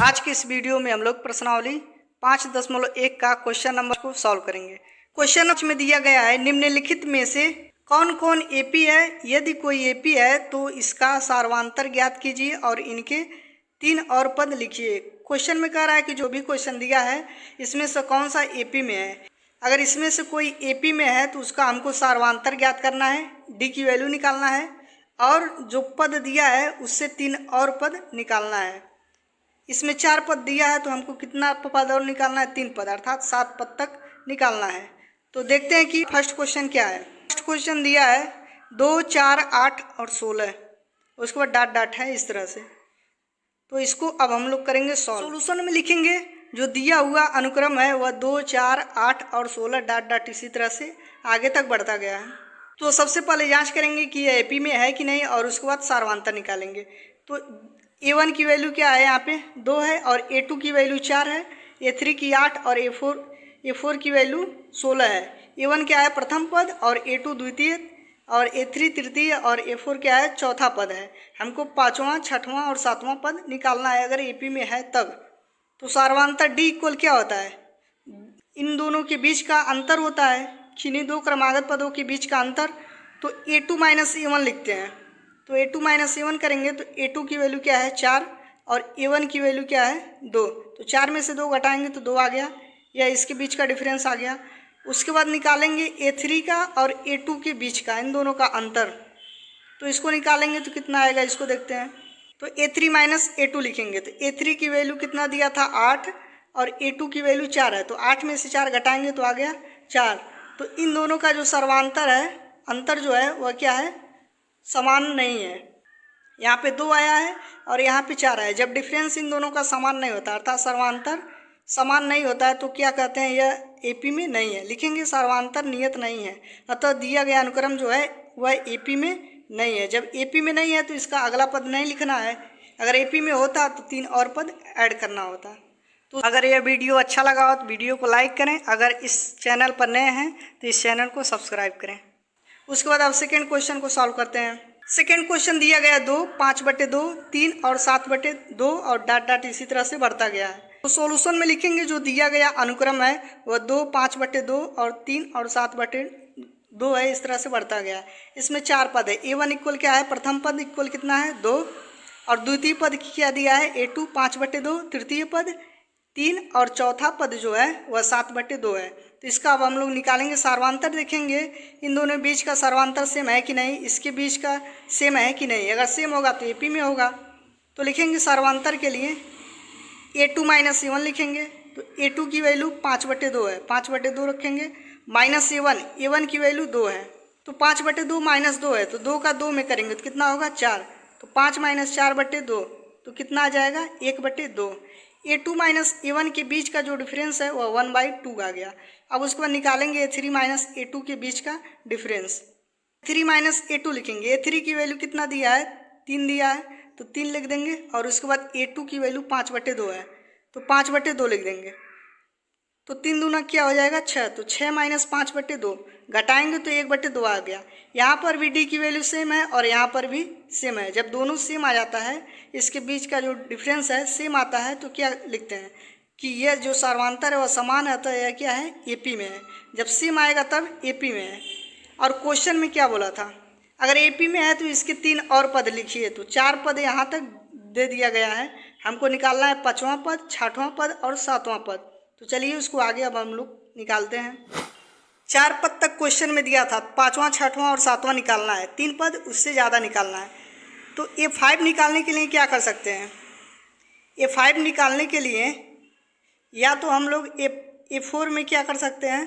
आज के इस वीडियो में हम लोग प्रश्नावली 5.1 का क्वेश्चन नंबर को सॉल्व करेंगे। क्वेश्चन में दिया गया है निम्नलिखित में से कौन कौन एपी है। यदि कोई एपी है तो इसका सार्वधातुक ज्ञात कीजिए और इनके 3 और पद लिखिए। क्वेश्चन में कह रहा है कि जो भी क्वेश्चन दिया है इसमें से कौन सा एपी में है। अगर इसमें से कोई एपी में है तो उसका हमको सार्वधातुक ज्ञात करना है, डी की वैल्यू निकालना है और जो पद दिया है उससे 3 और पद निकालना है। इसमें 4 पद दिया है तो हमको कितना पद और निकालना है, 3 पद, अर्थात 7 पद तक निकालना है। तो देखते हैं कि फर्स्ट क्वेश्चन क्या है। फर्स्ट क्वेश्चन दिया है 2, 4, 8 और 16, उसके बाद डॉट डॉट है इस तरह से। तो इसको अब हम लोग करेंगे सॉल्व। सॉल्यूशन में लिखेंगे जो दिया हुआ अनुक्रम है वह 2, 4, 8 और 16 डॉट डॉट इसी तरह से आगे तक बढ़ता गया है। तो सबसे पहले जांच करेंगे कि यह एपी में है कि नहीं और उसके बाद सार्वधातुक निकालेंगे। तो A1 की वैल्यू क्या है, यहाँ पे 2 है और A2 की वैल्यू 4 है, A3 की 8 और A4 की वैल्यू 16 है। A1 क्या है, प्रथम पद और A2 द्वितीय और A3 तृतीय और A4 क्या है, चौथा पद है। हमको 5वां, 6वां और 7वां पद निकालना है अगर एपी में है तब। तो सार्वधातुक D इक्वल क्या होता है, इन दोनों के बीच का अंतर होता है, किन्हीं दो क्रमागत पदों के बीच का अंतर। तो A2 माइनस A1 लिखते हैं। तो A2 माइनस A1 करेंगे तो A2 की वैल्यू क्या है 4 और A1 की वैल्यू क्या है 2। तो 4 में से 2 घटाएंगे तो 2 आ गया, या इसके बीच का डिफरेंस आ गया। उसके बाद निकालेंगे A3 का और A2 के बीच का, इन दोनों का अंतर। तो इसको निकालेंगे तो कितना आएगा, इसको देखते हैं। तो A3 माइनस A2 लिखेंगे तो A3 की वैल्यू कितना दिया था 8 और A2 की वैल्यू 4 है। तो 8 में से 4 घटाएंगे तो आ गया 4। तो इन दोनों का जो सर्वांतर है, अंतर जो है वह क्या है, समान नहीं है। यहाँ पे 2 आया है और यहाँ पे 4 आया है। जब डिफरेंस इन दोनों का समान नहीं होता अर्थात सर्वांतर समान नहीं होता है तो क्या कहते हैं, यह एपी में नहीं है। लिखेंगे सार्वधातुक नियत नहीं है, अतः दिया गया अनुक्रम जो है वह एपी में नहीं है। जब एपी में नहीं है तो इसका अगला पद नहीं लिखना है, अगर एपी में होता तो 3 और पद ऐड करना होता। तो अगर यह वीडियो अच्छा लगा हो तो वीडियो को लाइक करें, अगर इस चैनल पर नए हैं तो इस चैनल को सब्सक्राइब करें। उसके बाद अब सेकेंड क्वेश्चन को सॉल्व करते हैं। सेकेंड क्वेश्चन दिया गया 2, 5/2, 3 और 7/2 और डॉट डॉट इसी तरह से बढ़ता गया है। तो सॉल्यूशन में लिखेंगे जो दिया गया अनुक्रम है वह 2, 5/2 और 3 और 7/2 है, इस तरह से बढ़ता गया है। इसमें 4 पद है। A1 इक्वल क्या है, प्रथम पद इक्वल कितना है 2 और द्वितीय पद क्या दिया है A2 5/2, तृतीय पद 3 और चौथा पद जो है वह 7/2 है। तो इसका अब हम लोग निकालेंगे सार्वधातुक। देखेंगे इन दोनों बीच का सार्वधातुक सेम है कि नहीं, इसके बीच का सेम है कि नहीं। अगर सेम होगा तो एपी में होगा। तो लिखेंगे सार्वधातुक के लिए A2 माइनस A1 लिखेंगे। तो A2 की वैल्यू 5/2 है, 5/2 रखेंगे, माइनस A1 की वैल्यू 2 है। तो 5/2 माइनस 2 है तो 2 का 2 में करेंगे तो कितना होगा 4। तो 5 माइनस 4/2 तो कितना आ जाएगा 1/2। A2 माइनस A1 के बीच का जो डिफरेंस है वह 1/2 आ गया। अब उसके बाद निकालेंगे A3 माइनस A2 के बीच का डिफरेंस। 3 माइनस A2 लिखेंगे। A3 की वैल्यू कितना दिया है, 3 दिया है तो 3 लिख देंगे और उसके बाद A2 की वैल्यू 5/2 है तो 5/2 लिख देंगे। तो 3 दूना क्या हो जाएगा 6। तो 6 माइनस 5/2 घटाएंगे तो 1/2 आ गया। यहाँ पर भी डी की वैल्यू सेम है और यहाँ पर भी सेम है। जब दोनों सेम आ जाता है, इसके बीच का जो डिफरेंस है सेम आता है, तो क्या लिखते हैं कि यह जो सार्वधातुक है वह समान है, तो यह क्या है एपी में है। जब सेम आएगा तब एपी में है। और क्वेश्चन में क्या बोला था, अगर एपी में है तो इसके 3 और पद लिखिए। तो 4 पद यहाँ तक दे दिया गया है, हमको निकालना है 5वां पद, 6वां पद और 7वां पद। तो चलिए उसको आगे अब हम लोग निकालते हैं। 4 पद तक क्वेश्चन में दिया था, 5वां, 6वां और 7वां निकालना है, 3 पद उससे ज़्यादा निकालना है। तो A5 निकालने के लिए क्या कर सकते हैं, A5 निकालने के लिए या तो हम लोग A4 में क्या कर सकते हैं,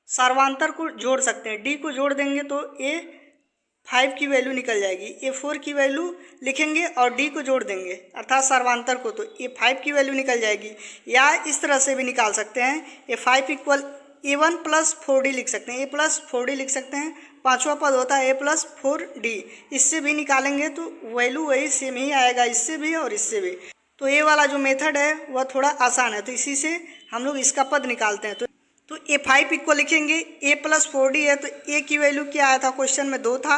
सार्वधातुक को जोड़ सकते हैं। D को जोड़ देंगे तो A5 की वैल्यू निकल जाएगी। A4 की वैल्यू लिखेंगे और D को जोड़ देंगे अर्थात सार्वधातुक को, तो A5 की वैल्यू निकल जाएगी। या इस तरह से भी निकाल सकते हैं, A5 equal A1 plus 4D लिख सकते हैं, A प्लस 4D लिख सकते हैं। 5वां पद होता है A प्लस 4D। इससे भी निकालेंगे तो वैल्यू वही सेम ही आएगा, इससे भी और इससे भी। तो ये वाला जो मेथड है वह थोड़ा आसान है, तो इसी से हम लोग इसका पद निकालते हैं। तो A5 इक्वल लिखेंगे, A प्लस 4D है तो A की वैल्यू क्या आया था, क्वेश्चन में 2 था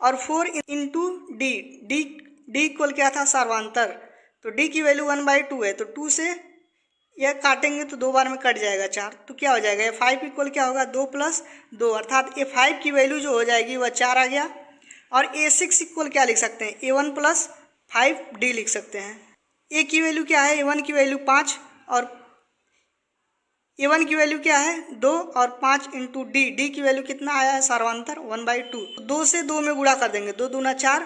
और 4 इंटू डी, डी इक्वल क्या था सार्वधातुक। तो डी की वैल्यू 1/2 है, तो 2 से यह काटेंगे तो 2 बार में कट जाएगा 4, तो क्या हो जाएगा A5 इक्वल क्या होगा 2 + 2, अर्थात A5 की वैल्यू जो हो जाएगी वह 4 आ गया। और A6 इक्वल क्या लिख सकते हैं A1 + 5D लिख सकते हैं। ए की वैल्यू क्या है A1 की वैल्यू 5 और A1 की वैल्यू क्या है 2 और 5 इंटू डी की वैल्यू कितना आया है सर्वांतर 1/2। 2 से 2 में गुणा कर देंगे, 2 दूना 4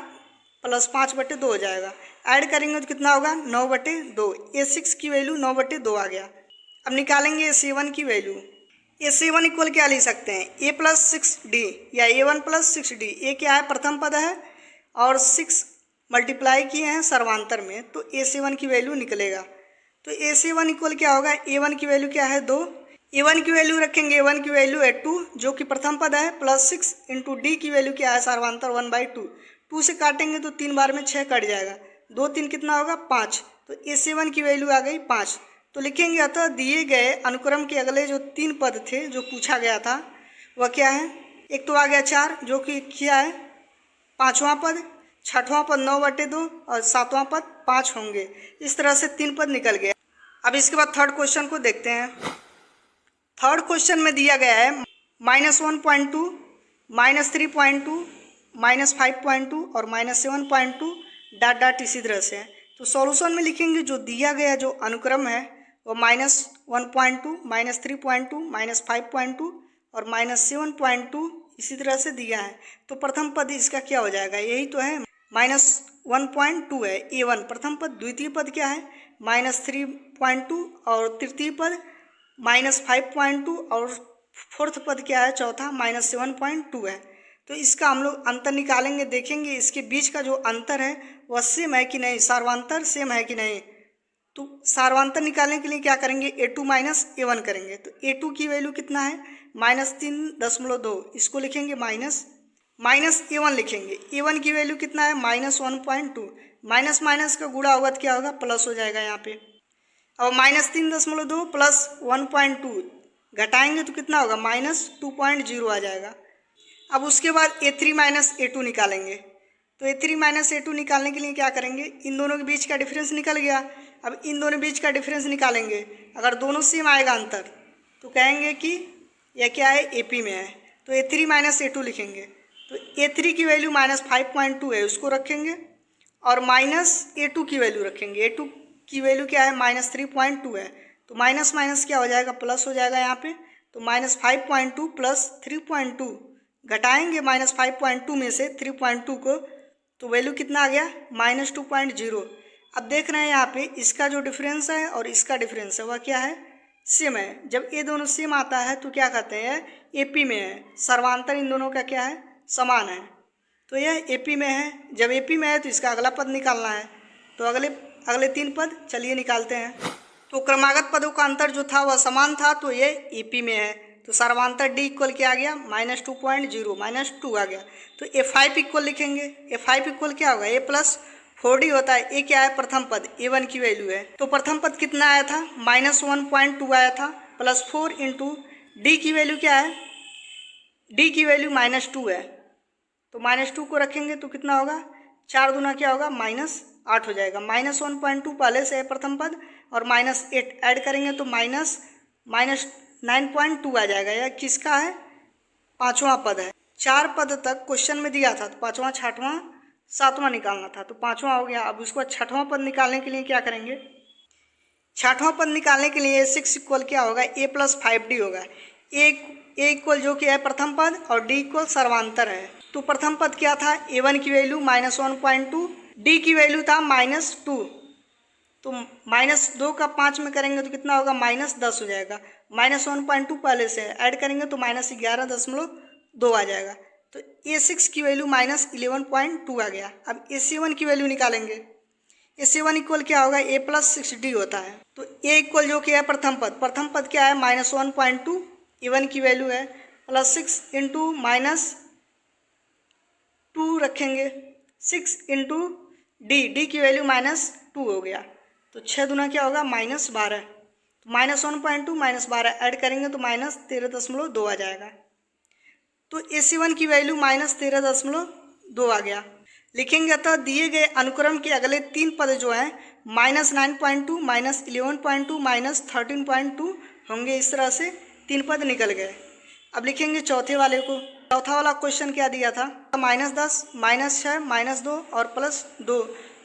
+ 5/2 हो जाएगा। ऐड करेंगे तो कितना होगा 9/2। A6 की वैल्यू 9/2 आ गया। अब निकालेंगे AC1 की वैल्यू। AC1 इक्वल क्या लिख सकते हैं A + 6D या A1 + 6D। ए क्या है प्रथम पद है और 6 मल्टीप्लाई किए हैं सर्वांतर में, तो AC1 की वैल्यू निकलेगा। तो AC1 इक्वल क्या होगा A1 की वैल्यू क्या है 2, A1 की वैल्यू रखेंगे A1 की वैल्यू है 2 जो कि प्रथम पद है, प्लस 6 इंटू डी की वैल्यू क्या है सर्वांतर 1/2। 2 से काटेंगे तो 3 बार में 6 कट जाएगा, 2 3 कितना होगा 5, तो AC1 की वैल्यू आ गई 5। तो लिखेंगे अतः दिए गए अनुक्रम के अगले जो 3 पद थे जो पूछा गया था वह क्या है, एक तो आ गया 4 जो कि क्या है 5वां पद, 6वां पद 9/2 और 7वां पद 5 होंगे। इस तरह से 3 पद निकल गए। अब इसके बाद थर्ड क्वेश्चन को देखते हैं। थर्ड क्वेश्चन में दिया गया है -1.2, -3.2, -5.2 और -7.2 डॉट डॉट इसी तरह से है। तो सॉल्यूशन में लिखेंगे जो दिया गया जो अनुक्रम है वो -1.2, -3.2, -5.2 और -7.2 इसी तरह से दिया है। तो प्रथम पद इसका क्या हो जाएगा, यही तो है -1.2 है A1 प्रथम पद, द्वितीय पद क्या है -3.2 और तृतीय पद -5.2 और फोर्थ पद क्या है चौथा -7.2 है। तो इसका हम लोग अंतर निकालेंगे, देखेंगे इसके बीच का जो अंतर है वह सेम है कि नहीं, सार्वांतर सेम है कि नहीं। तो सार्वांतर निकालने के लिए क्या करेंगे A2 - A1 करेंगे। तो A2 की वैल्यू कितना है -3.2, इसको लिखेंगे माइनस A1 लिखेंगे। A1 की वैल्यू कितना है -1.2, माइनस माइनस का गुणा होगा तो क्या होगा प्लस हो जाएगा यहाँ पे। अब -3.2 प्लस 1.2 घटाएंगे तो कितना होगा -2.0 आ जाएगा। अब उसके बाद A3 - A2 निकालेंगे। तो A3 - A2 निकालने के लिए क्या करेंगे, इन दोनों के बीच का डिफरेंस निकल गया। अब इन दोनों बीच का डिफरेंस निकालेंगे, अगर दोनों सेम आएगा अंतर तो कहेंगे कि यह क्या है AP में है। तो A3 - A2 लिखेंगे। तो A3 की वैल्यू -5.2 है उसको रखेंगे और -A2 की वैल्यू रखेंगे। A2 की वैल्यू क्या है -3.2 है, तो माइनस माइनस क्या हो जाएगा प्लस हो जाएगा यहाँ पे। तो -5.2 प्लस 3.2 घटाएंगे -5.2 में से 3.2 को, तो वैल्यू कितना आ गया -2.0। अब देख रहे हैं यहाँ पे इसका जो डिफरेंस है और इसका डिफरेंस है वह क्या है सेम है। जब ये दोनों सेम आता है तो क्या कहते हैं AP में है, सर्वांतर इन दोनों का क्या है समान है, तो यह AP में है। जब AP में है तो इसका अगला पद निकालना है। तो अगले 3 पद चलिए निकालते हैं। तो क्रमागत पदों का अंतर जो था वह समान था, तो ये AP में है। तो सर्वांतर D इक्वल क्या आ गया -2.0 -2 आ गया। तो A5 इक्वल लिखेंगे। A5 इक्वल क्या होगा A + 4D होता है। A क्या है प्रथम पद A1 की वैल्यू है। तो प्रथम पद कितना आया था -1.2 आया था, प्लस 4 इंटू D की वैल्यू क्या है, D की वैल्यू -2 है। तो -2 को रखेंगे तो कितना होगा 4 दूना क्या होगा -8 हो जाएगा। -1.2 पहले से है प्रथम पद और -8 ऐड करेंगे तो -9.2 आ जाएगा। यह किसका है 5वां पद है। 4 पद तक क्वेश्चन में दिया था तो 5वां 6वां 7वां निकालना था, तो 5वां हो गया। अब उसको 6वां पद निकालने के लिए क्या करेंगे, 6वां पद निकालने के लिए A6 इक्वल क्या होगा A + 5D होगा। A इक्वल जो कि है प्रथम पद और D इक्वल सर्वांतर है। तो प्रथम पद क्या था A1 की वैल्यू -1.2, D की वैल्यू था -2, तो -2 का 5 में करेंगे तो कितना होगा -10 हो जाएगा। -1.2 पहले से ऐड करेंगे तो -11.2 आ जाएगा। तो A6 की वैल्यू -11.2 आ गया। अब AC1 की वैल्यू निकालेंगे। AC1 इक्वल क्या होगा A + 6D होता है। तो A इक्वल जो कि है प्रथम पद क्या है -1.2, A1 की वैल्यू है प्लस 6 इंटू -2 रखेंगे, 6 इंटू D की वैल्यू -2 हो गया। तो 6 दूना क्या होगा -12, तो -1.2 -12 ऐड करेंगे तो -13.2 आ जाएगा। तो AC1 की वैल्यू -13.2 आ गया। लिखेंगे अतः दिए गए अनुक्रम के अगले 3 पद जो हैं -9.2 -11.2 -13.2 होंगे। इस तरह से 3 पद निकल गए। अब लिखेंगे चौथे वाले को। चौथा वाला क्वेश्चन क्या दिया था? -10 -6 -2 और +2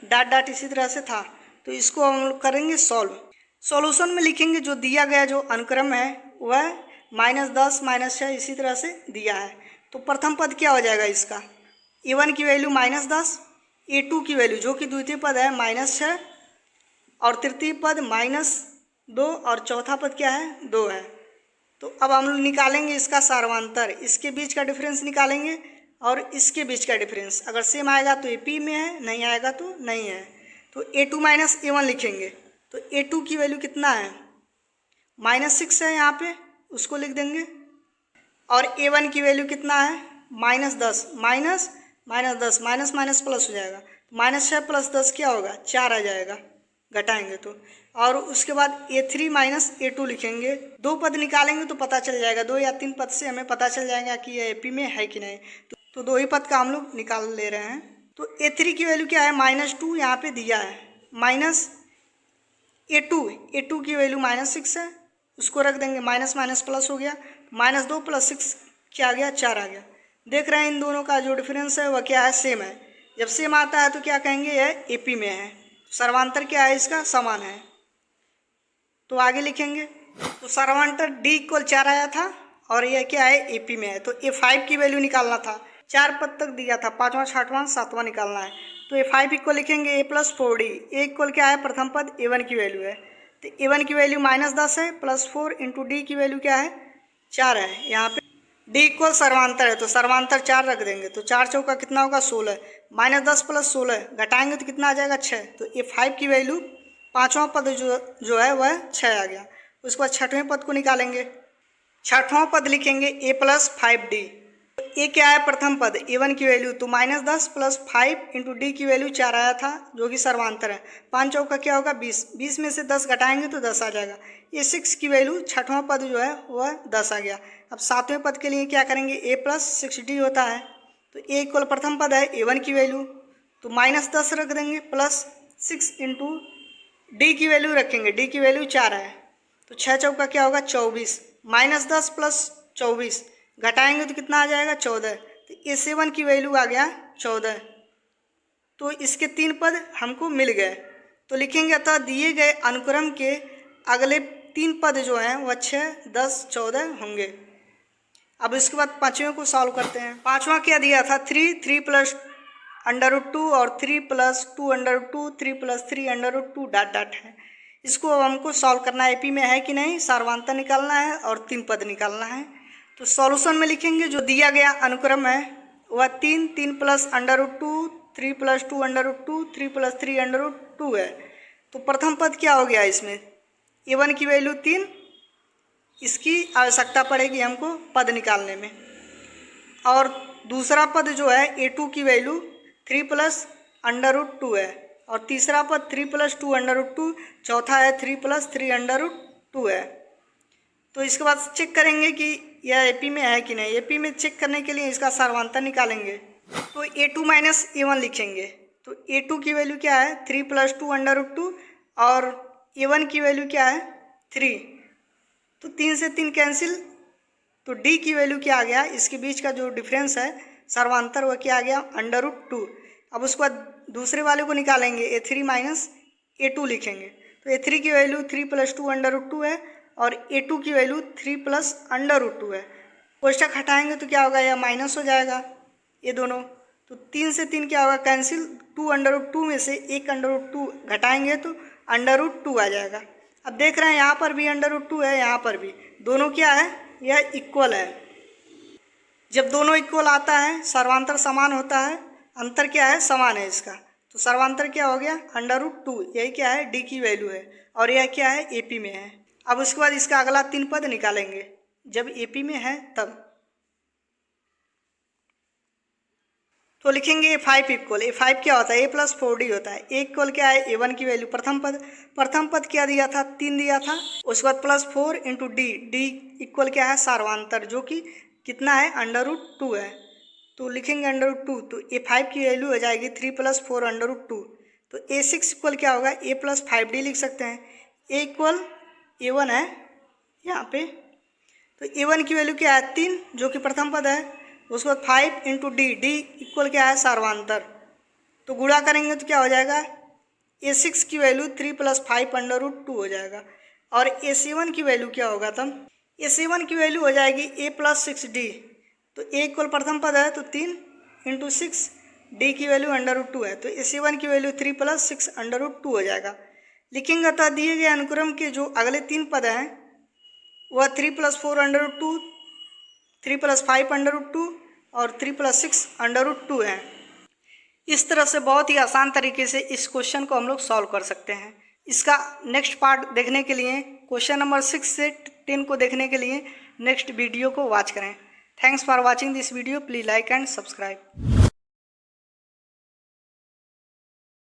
डॉट डॉट इसी तरह से था। तो इसको हम लोग करेंगे सॉल्व। सॉल्यूशन में लिखेंगे जो दिया गया जो अनुक्रम है वह -10 -6 इसी तरह से दिया है। तो प्रथम पद क्या हो जाएगा इसका? a1 की वैल्यू -10, a2 की वैल्यू जो कि द्वितीय पद है -6 और तृतीय पद -2 और चौथा पद क्या है? 2 है। तो अब हम लोग निकालेंगे इसका सर्वांतर, इसके बीच का डिफरेंस निकालेंगे और इसके बीच का डिफरेंस। अगर सेम आएगा तो AP में है, नहीं आएगा तो नहीं है। तो a2 - a1 लिखेंगे। तो a2 की वैल्यू कितना है? -6 है, यहाँ पे उसको लिख देंगे। और a1 की वैल्यू कितना है? -10 -10 माइनस प्लस हो जाएगा। -6 + 10 क्या होगा? 4 आ जाएगा घटाएंगे तो। और उसके बाद a3 - a2 लिखेंगे। 2 पद निकालेंगे तो पता चल जाएगा, 2 या 3 पद से हमें पता चल जाएगा कि ये AP में है कि नहीं। तो 2 ही पद का हम लोग निकाल ले रहे हैं। तो a3 की वैल्यू क्या है? -2 यहाँ पे दिया है, माइनस a2 की वैल्यू -6 है, उसको रख देंगे। माइनस प्लस हो गया, -2 + 6 क्या आ गया? 4 आ गया। देख रहे हैं इन दोनों का जो डिफरेंस है वह क्या है? सेम है। जब सेम आता है तो क्या कहेंगे? यह AP में है। सर्वांतर क्या है इसका? समान है। तो आगे लिखेंगे। तो सर्वांतर D = 4 आया था और यह क्या है? AP में है। तो A5 की वैल्यू निकालना था। 4 पद तक दिया था, 5वां 6वां 7वां निकालना है। तो A5 = लिखेंगे a + 4D। A = क्या है? प्रथम पद A1 की वैल्यू है। तो A1 की वैल्यू -10 है, +4 × D की वैल्यू क्या है? 4 है। यहाँ पे D = सर्वांतर है तो सर्वांतर 4 रख देंगे। तो 4 चौका कितना होगा? 16। -10 + 16 घटाएंगे तो कितना आ जाएगा? 6। तो A5 की वैल्यू 5वां पद जो है वह 6 आ गया। उसके बाद 6वें पद को निकालेंगे। 6वां पद लिखेंगे a + 5D। ए क्या है? प्रथम पद A1 की वैल्यू। तो -10 + 5 × D की वैल्यू 4 आया था जो कि सर्वांतर है। 5 चौका क्या होगा? 20। 20 में से 10 घटाएंगे तो 10 आ जाएगा। A6 की वैल्यू 6वां पद जो है वह 10 आ गया। अब 7वें पद के लिए क्या करेंगे? a + 6D होता है। तो A = प्रथम पद है A1 की वैल्यू, तो -10 रख देंगे, +6 × D की वैल्यू रखेंगे। D की वैल्यू 4 है। तो 6 चौका क्या होगा? 24। -10 + 24 घटाएंगे तो कितना आ जाएगा? 14। तो A7 की वैल्यू आ गया 14। तो इसके 3 पद हमको मिल गए। तो लिखेंगे अतः दिए गए अनुक्रम के अगले 3 पद जो हैं वह 6, 10, 14 होंगे। अब इसके बाद पाँचवें को सॉल्व करते हैं। पाँचवा क्या दिया था? 3 + √2 और 3 + 2 √2 3 + 3 √2 डॉट डॉट है। इसको अब हमको सॉल्व करना है। AP में है कि नहीं, सर्वांतर निकालना है और 3 पद निकालना है। तो सॉल्यूशन में लिखेंगे जो दिया गया अनुक्रम है वह 3 + √2 3 + 2 √2 3 + 3 √2 है। तो प्रथम पद क्या हो गया इसमें? A1 की वैल्यू 3, इसकी आवश्यकता पड़ेगी हमको पद निकालने में। और दूसरा पद जो है A2 की वैल्यू 3 + √2 है। और तीसरा पद 3 + 2 √2, चौथा है 3 + 3 √2 है। तो इसके बाद चेक करेंगे कि यह AP में है कि नहीं। AP में चेक करने के लिए इसका सर्वांतर निकालेंगे। तो A2 - A1 लिखेंगे। तो A2 की वैल्यू क्या है? 3 + 2 √2 और A1 की वैल्यू क्या है? 3। तो 3 से 3 कैंसिल, तो D की वैल्यू क्या आ गया? इसके बीच का जो डिफरेंस है सर्वांतर वह क्या आ गया? √2। अब उसके बाद दूसरे वाले को निकालेंगे। A3 - A2 लिखेंगे। तो A3 की वैल्यू 3 + 2 √2 है और A2 की वैल्यू 3 + √2 है। कोष्ठक हटाएंगे तो क्या होगा? यह माइनस हो जाएगा ये दोनों। तो 3 से 3 क्या होगा? कैंसिल। 2 √2 में से 1 √2 घटाएंगे तो √2 आ जाएगा। अब देख रहे हैं यहाँ पर भी √2 है, यहाँ पर भी। दोनों क्या है? यह इक्वल है। जब दोनों इक्वल आता है सर्वांतर समान होता है, अंतर क्या है? समान है इसका। तो सर्वांतर क्या हो गया? √2। यही क्या है? D की वैल्यू है और यह क्या है? AP में है। अब उसके बाद इसका अगला 3 पद निकालेंगे जब AP में है तब। तो लिखेंगे A5 क्या होता है? A + 4D होता है। A = क्या है? A1 की वैल्यू प्रथम पद क्या दिया था? 3 दिया था। उसके बाद +4 × D। D = क्या है? सर्वांतर, जो कि कितना है? √2 है। तो लिखेंगे √2। तो A5 की वैल्यू हो जाएगी 3 + 4 √2। तो A6 इक्वल क्या होगा, A प्लस 5D लिख सकते हैं। A इक्वल A1 है यहाँ पे, तो A1 की वैल्यू क्या है 3 जो कि प्रथम पद है। उसके बाद 5 इंटू D, D इक्वल क्या है सार्वांतर, तो गुणा करेंगे तो क्या हो जाएगा, A6 की वैल्यू 3 प्लस 5 अंडर रूट 2 हो जाएगा। और A7 की वैल्यू क्या होगा तब, A7 की वैल्यू हो जाएगी A प्लस 6D, तो A इक्वल प्रथम पद है तो 3 इंटू 6, D की वैल्यू अंडर रूट 2 है, तो A7 की वैल्यू 3 प्लस 6 अंडर रूट 2 हो जाएगा। लिखेंगे अतः दिए गए अनुक्रम के जो अगले 3 पद हैं वह 3 plus 4 under root 2, 3 plus 5 under root 2 और 3 प्लस 6 अंडर रूट 2 है। इस तरह से बहुत ही आसान तरीके से इस क्वेश्चन को हम लोग सॉल्व कर सकते हैं। इसका नेक्स्ट पार्ट देखने के लिए, क्वेश्चन नंबर 6 से 10 को देखने के लिए नेक्स्ट वीडियो को वॉच करें। Thanks for watching this video, please like and subscribe.